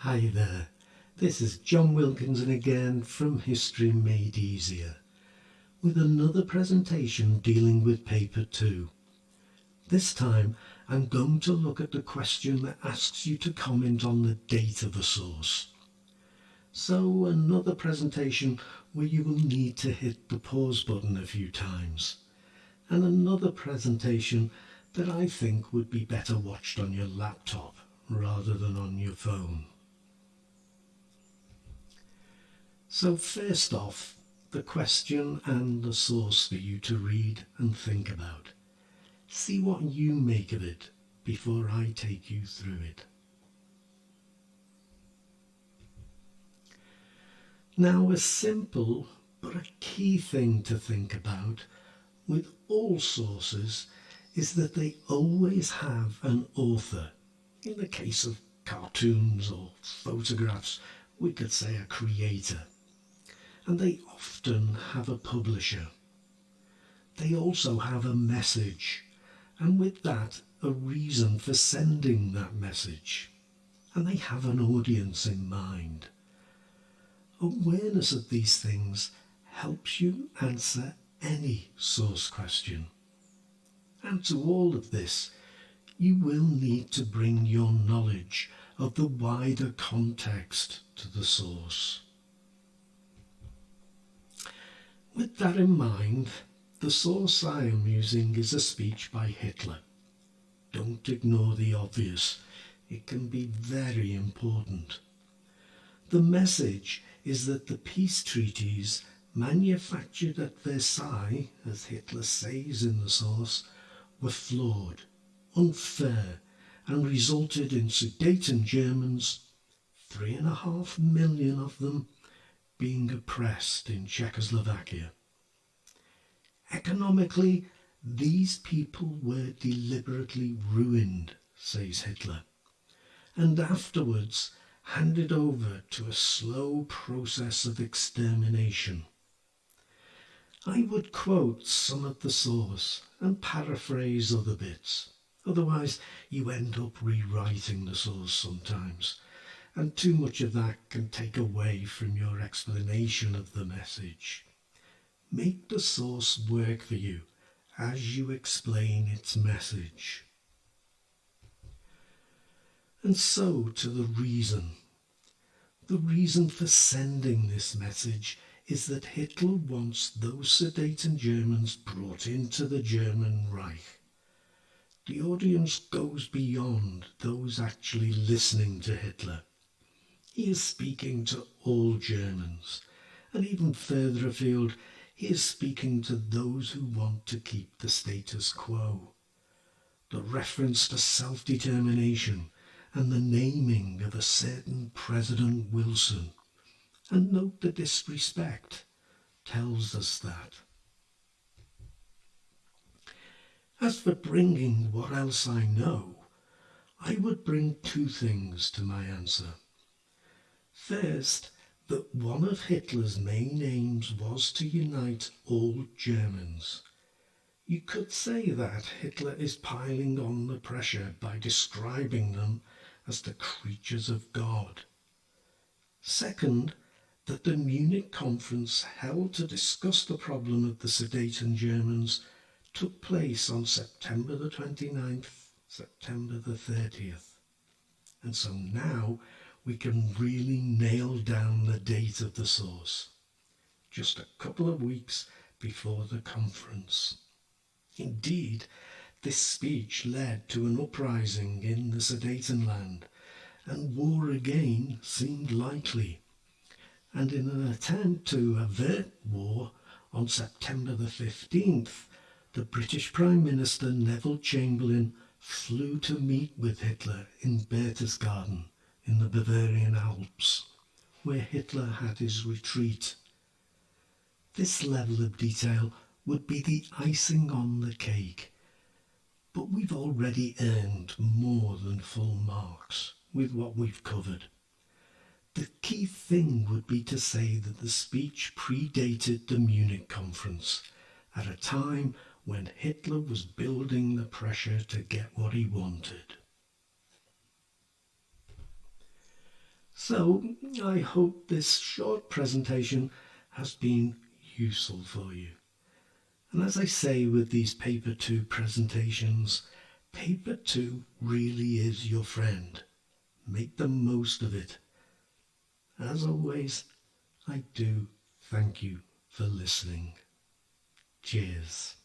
Hi there, this is John Wilkinson again from History Made Easier with another presentation dealing with paper 2. This time I'm going to look at the question that asks you to comment on the date of a source. So another presentation where you will need to hit the pause button a few times, and another presentation that I think would be better watched on your laptop rather than on your phone. So first off, the question and the source for you to read and think about. See what you make of it before I take you through it. Now, a simple but a key thing to think about with all sources is that they always have an author. In the case of cartoons or photographs, we could say a creator. And they often have a publisher. They also have a message, and with that, a reason for sending that message. And they have an audience in mind. Awareness of these things helps you answer any source question. And to all of this, you will need to bring your knowledge of the wider context to the source. With that in mind, the source I am using is a speech by Hitler. Don't ignore the obvious. It can be very important. The message is that the peace treaties manufactured at Versailles, as Hitler says in the source, were flawed, unfair, and resulted in Sudeten Germans, 3.5 million of them, being oppressed in Czechoslovakia. Economically, these people were deliberately ruined, says Hitler, and afterwards handed over to a slow process of extermination. I would quote some of the source and paraphrase other bits, otherwise you end up rewriting the source sometimes, and too much of that can take away from your explanation of the message. Make the source work for you as you explain its message. And so to the reason. The reason for sending this message is that Hitler wants those Sudeten Germans brought into the German Reich. The audience goes beyond those actually listening to Hitler. He is speaking to all Germans, and even further afield, he is speaking to those who want to keep the status quo. The reference to self-determination and the naming of a certain President Wilson, and note the disrespect, tells us that. As for bringing what else I know, I would bring two things to my answer. First, that one of Hitler's main aims was to unite all Germans. You could say that Hitler is piling on the pressure by describing them as the creatures of God. Second, that the Munich conference held to discuss the problem of the Sudeten Germans took place on September the 29th, September the 30th. And so now we can really nail down the date of the source, just a couple of weeks before the conference. Indeed, this speech led to an uprising in the Sudetenland, and war again seemed likely. And in an attempt to avert war, on September the 15th, the British Prime Minister Neville Chamberlain flew to meet with Hitler in Berchtesgaden, in the Bavarian Alps, where Hitler had his retreat. This level of detail would be the icing on the cake, but we've already earned more than full marks with what we've covered. The key thing would be to say that the speech predated the Munich conference, at a time when Hitler was building the pressure to get what he wanted. So I hope this short presentation has been useful for you. And as I say with these Paper 2 presentations, Paper 2 really is your friend. Make the most of it. As always, I do thank you for listening. Cheers.